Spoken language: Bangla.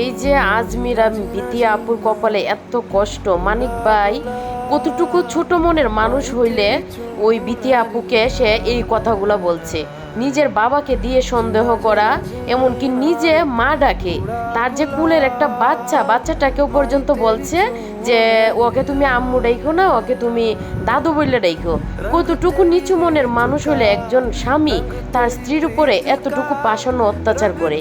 এই যে আজমিরা বিতিয়া আপুর কপালে এত কষ্ট, মানিক ভাই কতটুকু ছোট মনের মানুষ হইলে ওই বিতিয়া আপুকে সে এই কথাগুলো বলছে। নিজের বাবাকে দিয়ে সন্দেহ করা, এমনকি নিজে মা ডাকে, তার যে কুলের একটা বাচ্চাটাকেও পর্যন্ত বলছে যে ওকে তুমি আম্মু ডাইকো না, ওকে তুমি দাদু বললে ডাইকো। কতটুকু নিচু মনের মানুষ হলে একজন স্বামী তার স্ত্রীর উপরে এতটুকু পাষাণ্য অত্যাচার করে।